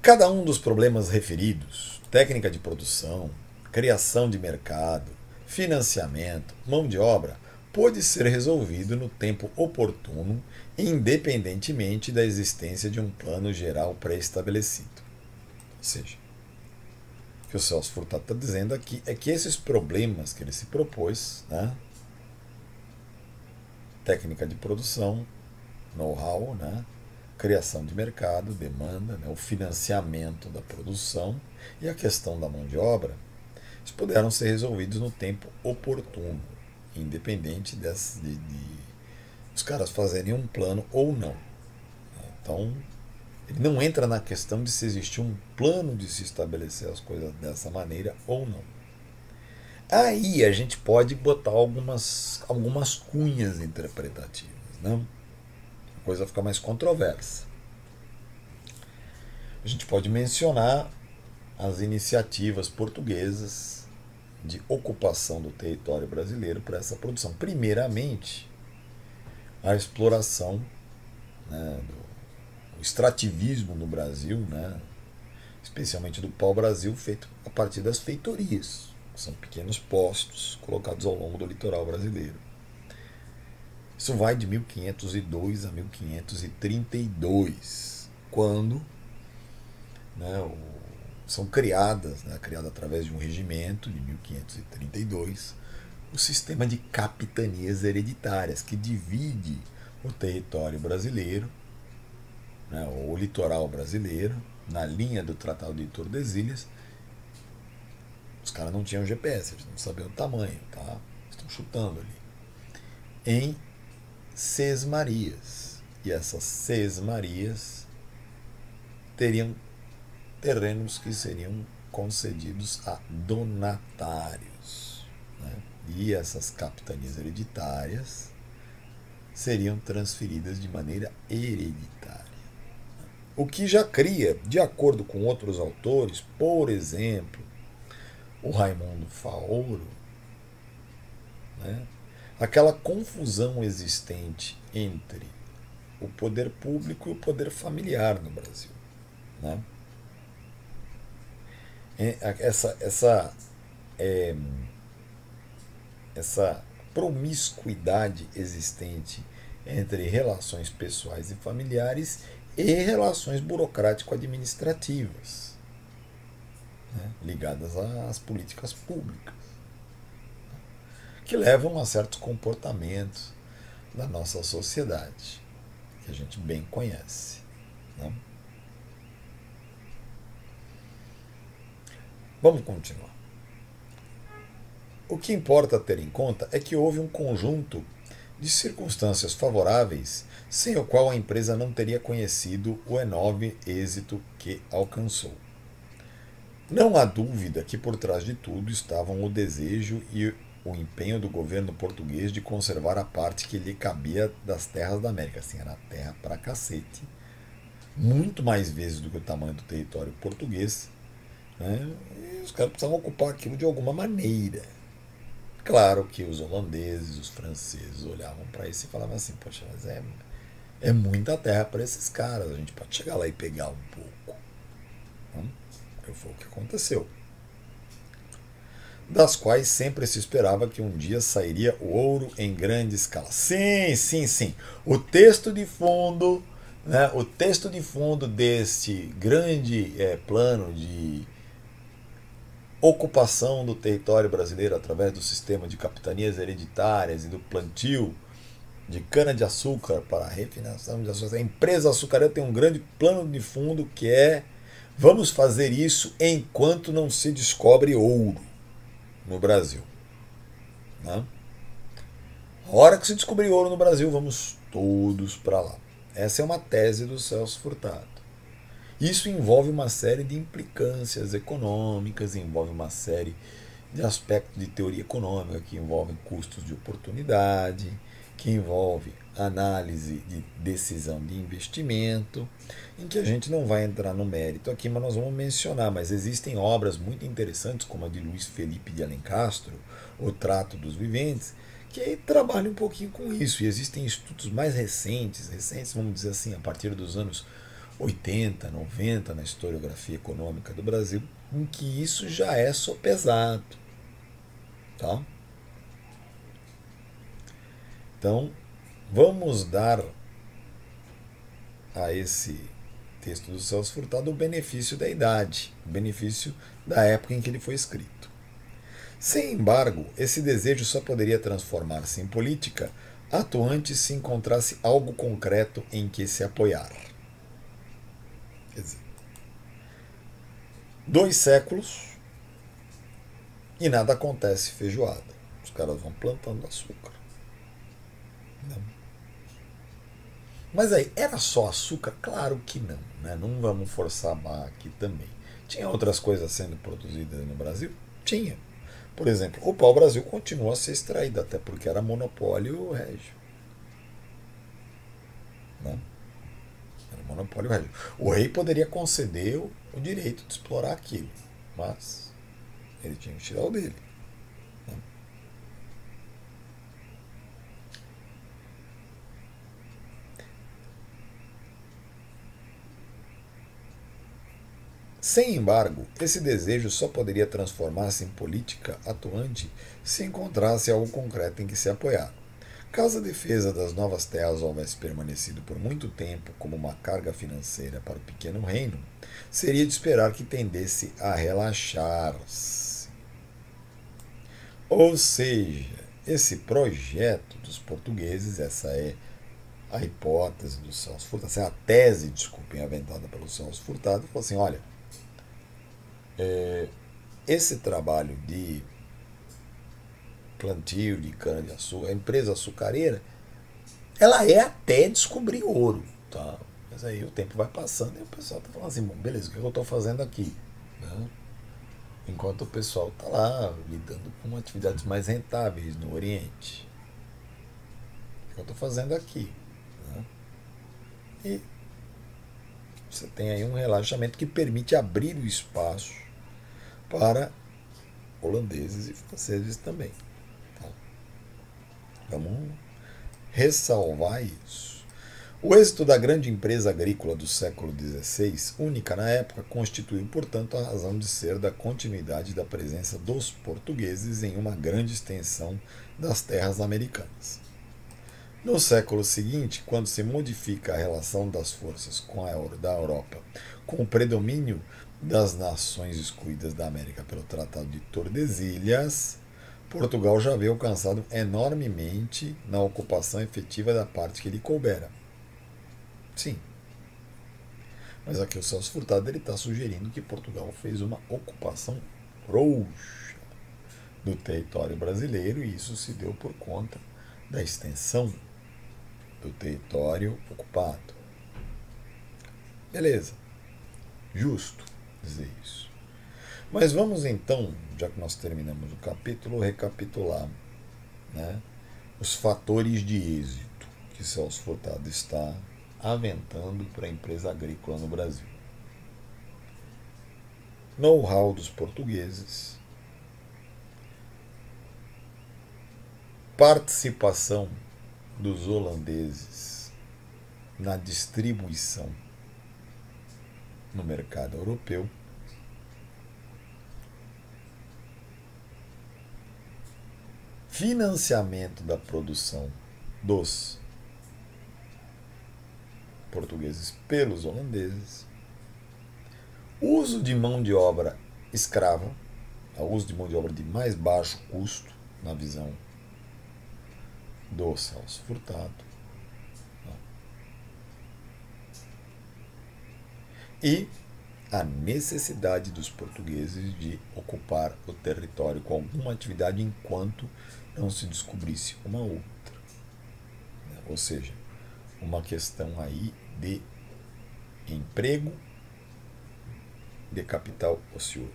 Cada um dos problemas referidos, técnica de produção, criação de mercado, financiamento, mão de obra, pode ser resolvido no tempo oportuno, independentemente da existência de um plano geral pré-estabelecido. Ou seja, o que o Celso Furtado está dizendo aqui é que esses problemas que ele se propôs, né, técnica de produção, know-how, né, criação de mercado, demanda, né, o financiamento da produção e a questão da mão de obra, eles puderam ser resolvidos no tempo oportuno, independente de os caras fazerem um plano ou não. Então, ele não entra na questão de se existir um plano de se estabelecer as coisas dessa maneira ou não. Aí a gente pode botar algumas cunhas interpretativas, né? A coisa fica mais controversa. A gente pode mencionar as iniciativas portuguesas de ocupação do território brasileiro para essa produção. Primeiramente, a exploração, né, do extrativismo no Brasil, né, especialmente do pau-brasil, feito a partir das feitorias. São pequenos postos colocados ao longo do litoral brasileiro. Isso vai de 1502 a 1532, quando, né, são criadas, né, criado através de um regimento de 1532, o sistema de capitanias hereditárias, que divide o território brasileiro, né, o litoral brasileiro, na linha do Tratado de Tordesilhas. Os caras não tinham GPS, eles não sabiam o tamanho, tá? Estão chutando ali. Em sesmarias. E essas sesmarias teriam terrenos que seriam concedidos a donatários, né? E essas capitanias hereditárias seriam transferidas de maneira hereditária. O que já cria, de acordo com outros autores, por exemplo, o Raimundo Faoro, né, aquela confusão existente entre o poder público e o poder familiar no Brasil, né? Essa promiscuidade existente entre relações pessoais e familiares e relações burocrático-administrativas, né, ligadas às políticas públicas, que levam a certos comportamentos da nossa sociedade, que a gente bem conhece, né? Vamos continuar. O que importa ter em conta é que houve um conjunto de circunstâncias favoráveis sem o qual a empresa não teria conhecido o enorme êxito que alcançou. Não há dúvida que por trás de tudo estavam o desejo e o empenho do governo português de conservar a parte que lhe cabia das terras da América. Assim, era terra pra cacete, muito mais vezes do que o tamanho do território português, né? E os caras precisavam ocupar aquilo de alguma maneira. Claro que os holandeses, os franceses olhavam para isso e falavam assim: poxa, mas é muita terra para esses caras, a gente pode chegar lá e pegar um pouco. Né? Foi o que aconteceu. Das quais sempre se esperava que um dia sairia o ouro em grande escala. Sim, sim, sim. O texto de fundo, né, o texto de fundo deste grande plano de ocupação do território brasileiro através do sistema de capitanias hereditárias e do plantio de cana-de-açúcar para a refinação de açúcar. A empresa açucareira tem um grande plano de fundo que é: vamos fazer isso enquanto não se descobre ouro no Brasil. Né? A hora que se descobrir ouro no Brasil, vamos todos para lá. Essa é uma tese do Celso Furtado. Isso envolve uma série de implicâncias econômicas, envolve uma série de aspectos de teoria econômica que envolvem custos de oportunidade, que envolve análise de decisão de investimento, em que a gente não vai entrar no mérito aqui, mas nós vamos mencionar. Mas existem obras muito interessantes, como a de Luiz Felipe de Alencastro, O Trato dos Viventes, que trabalham um pouquinho com isso. E existem estudos mais recentes, vamos dizer assim, a partir dos anos 80, 90 na historiografia econômica do Brasil, em que isso já é sopesado. Tá? Então, vamos dar a esse texto do Celso Furtado o benefício da idade, o benefício da época em que ele foi escrito. Sem embargo, esse desejo só poderia transformar-se em política atuante se encontrasse algo concreto em que se apoiar. Quer dizer, 2 séculos e nada acontece feijoada. Os caras vão plantando açúcar. Não. Mas aí, era só açúcar? Claro que não, né? Não vamos forçar a barra aqui também. Tinha outras coisas sendo produzidas no Brasil? Tinha. Por exemplo, o pau-brasil continua a ser extraído, até porque era monopólio régio. Né? Era monopólio régio. O rei poderia conceder o direito de explorar aquilo, mas ele tinha que tirar o dele. Né? Sem embargo, esse desejo só poderia transformar-se em política atuante se encontrasse algo concreto em que se apoiar. Caso a defesa das novas terras houvesse permanecido por muito tempo como uma carga financeira para o pequeno reino, seria de esperar que tendesse a relaxar-se. Ou seja, esse projeto dos portugueses, essa é a hipótese do Celso Furtado, essa é a tese, desculpem, aventada pelo Celso Furtado, falou assim, olha, esse trabalho de plantio de cana-de-açúcar, a empresa açucareira, ela é até descobrir ouro, tá? Mas aí o tempo vai passando e o pessoal está falando assim, bom, beleza, o que eu estou fazendo aqui? Né? Enquanto o pessoal está lá lidando com atividades mais rentáveis no Oriente. O que eu estou fazendo aqui? Né? E você tem aí um relaxamento que permite abrir o espaço para holandeses e franceses também. Tá? Vamos ressalvar isso. O êxito da grande empresa agrícola do século XVI, única na época, constituiu, portanto, a razão de ser da continuidade da presença dos portugueses em uma grande extensão das terras americanas. No século seguinte, quando se modifica a relação das forças da Europa com o predomínio das nações excluídas da América pelo Tratado de Tordesilhas, Portugal já havia alcançado enormemente na ocupação efetiva da parte que lhe coubera. Sim. Mas aqui o Celso Furtado está sugerindo que Portugal fez uma ocupação frouxa do território brasileiro e isso se deu por conta da extensão do território ocupado. Beleza. Justo dizer isso. Mas vamos então, já que nós terminamos o capítulo, recapitular, né, os fatores de êxito que Celso Furtado está aventando para a empresa agrícola no Brasil. Know-how dos portugueses, participação dos holandeses na distribuição no mercado europeu, financiamento da produção dos portugueses pelos holandeses, uso de mão de obra escrava, uso de mão de obra de mais baixo custo, na visão do Celso Furtado, e a necessidade dos portugueses de ocupar o território com alguma atividade enquanto não se descobrisse uma outra. Ou seja, uma questão aí de emprego, de capital ocioso.